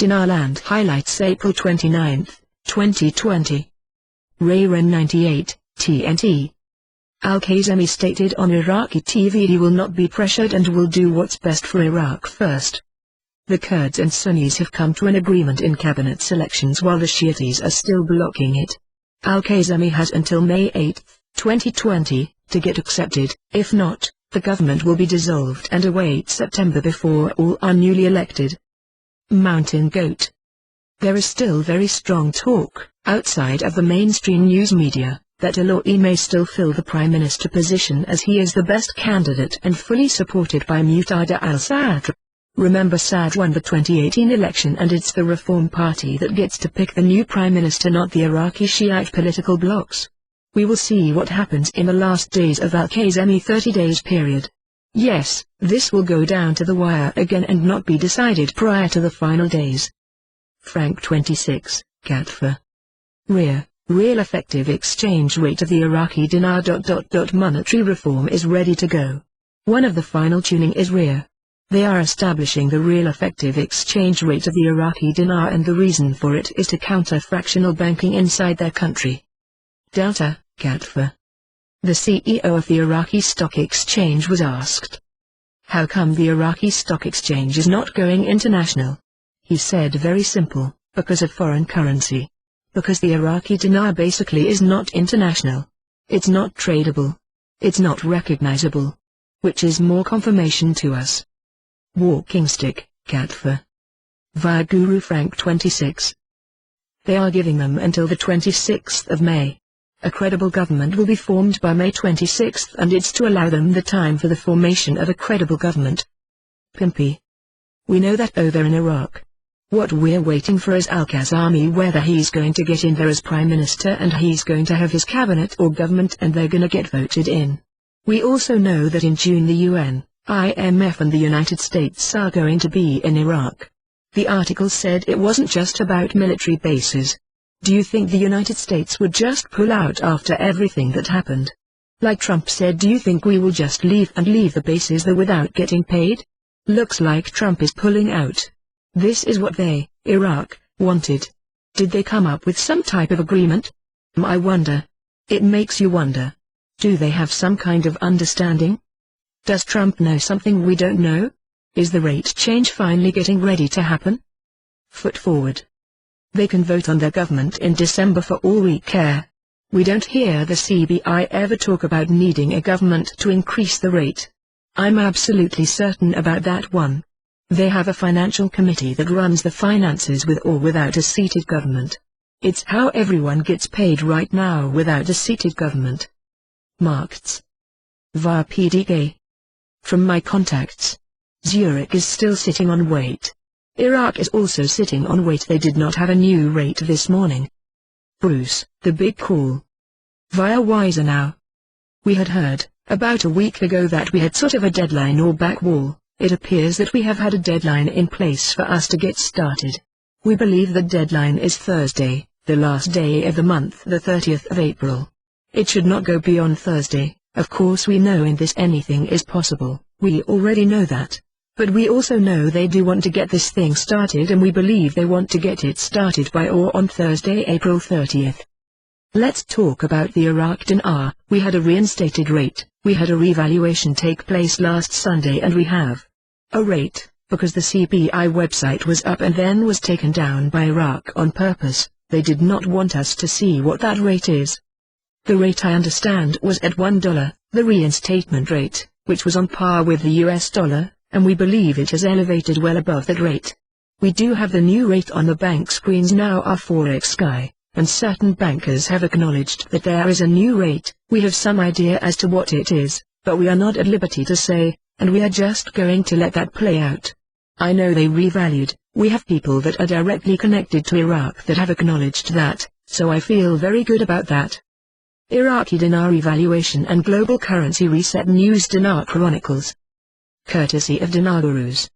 Dinarland highlights April 29, 2020. Rayren 98, TNT. Al-Kazemi stated on Iraqi TV he will not be pressured and will do what's best for Iraq first. The Kurds and Sunnis have come to an agreement in cabinet selections while the Shiites are still blocking it. Al-Kazemi has until May 8, 2020, to get accepted. If not, the government will be dissolved and await September before all are newly elected. Mountain Goat. There is still very strong talk, outside of the mainstream news media, that Alawi may still fill the Prime Minister position as he is the best candidate and fully supported by Muqtada al-Sadr. Remember, Sadr won the 2018 election and it's the Reform Party that gets to pick the new Prime Minister, not the Iraqi Shiite political blocs. We will see what happens in the last days of Al-Kazemi 30 days period. Yes, this will go down to the wire again and not be decided prior to the final days. Frank 26, Katfa. Real effective exchange rate of the Iraqi dinar. Monetary reform is ready to go. One of the final tuning is RIA. They are establishing the real effective exchange rate of the Iraqi dinar, and the reason for it is to counter fractional banking inside their country. Delta, Katfa. The CEO of the Iraqi Stock Exchange was asked, "How come the Iraqi Stock Exchange is not going international?" He said, very simple, because of foreign currency. Because the Iraqi dinar basically is not international. It's not tradable. It's not recognizable. Which is more confirmation to us. Walking stick, Katfa. Via Guru Frank 26. They are giving them until the 26th of May. A credible government will be formed by May 26 and it's to allow them the time for the formation of a credible government. Pimpy. We know that over in Iraq. What we're waiting for is Al-Kazemi, whether he's going to get in there as Prime Minister and he's going to have his cabinet or government and they're gonna get voted in. We also know that in June the UN, IMF and the United States are going to be in Iraq. The article said it wasn't just about military bases. Do you think the United States would just pull out after everything that happened? Like Trump said, do you think we will just leave the bases there without getting paid? Looks like Trump is pulling out. This is what they, Iraq, wanted. Did they come up with some type of agreement? I wonder. It makes you wonder. Do they have some kind of understanding? Does Trump know something we don't know? Is the rate change finally getting ready to happen? Foot forward. They can vote on their government in December for all we care. We don't hear the CBI ever talk about needing a government to increase the rate. I'm absolutely certain about that one. They have a financial committee that runs the finances with or without a seated government. It's how everyone gets paid right now without a seated government. Markets. Via PDK. From my contacts, Zurich is still sitting on wait. Iraq is also sitting on wait. They did not have a new rate this morning. Bruce, the big call. Via Wiser Now. We had heard, about a week ago, that we had sort of a deadline or back wall. It appears that we have had a deadline in place for us to get started. We believe the deadline is Thursday, the last day of the month, the 30th of April. It should not go beyond Thursday. Of course we know in this anything is possible, we already know that. But we also know they do want to get this thing started, and we believe they want to get it started by or on Thursday, April 30th. Let's talk about the Iraq dinar. We had a reinstated rate. We had a revaluation take place last Sunday and we have a rate, because the CBI website was up and then was taken down by Iraq on purpose. They did not want us to see what that rate is. The rate, I understand, was at $1, the reinstatement rate, which was on par with the US dollar, and we believe it has elevated well above that rate. We do have the new rate on the bank screens now, our Forex Sky, and certain bankers have acknowledged that there is a new rate. We have some idea as to what it is, but we are not at liberty to say, and we are just going to let that play out. I know they revalued. We have people that are directly connected to Iraq that have acknowledged that, so I feel very good about that. Iraqi dinar evaluation and global currency reset news. Dinar Chronicles. Courtesy of Dinar Gurus.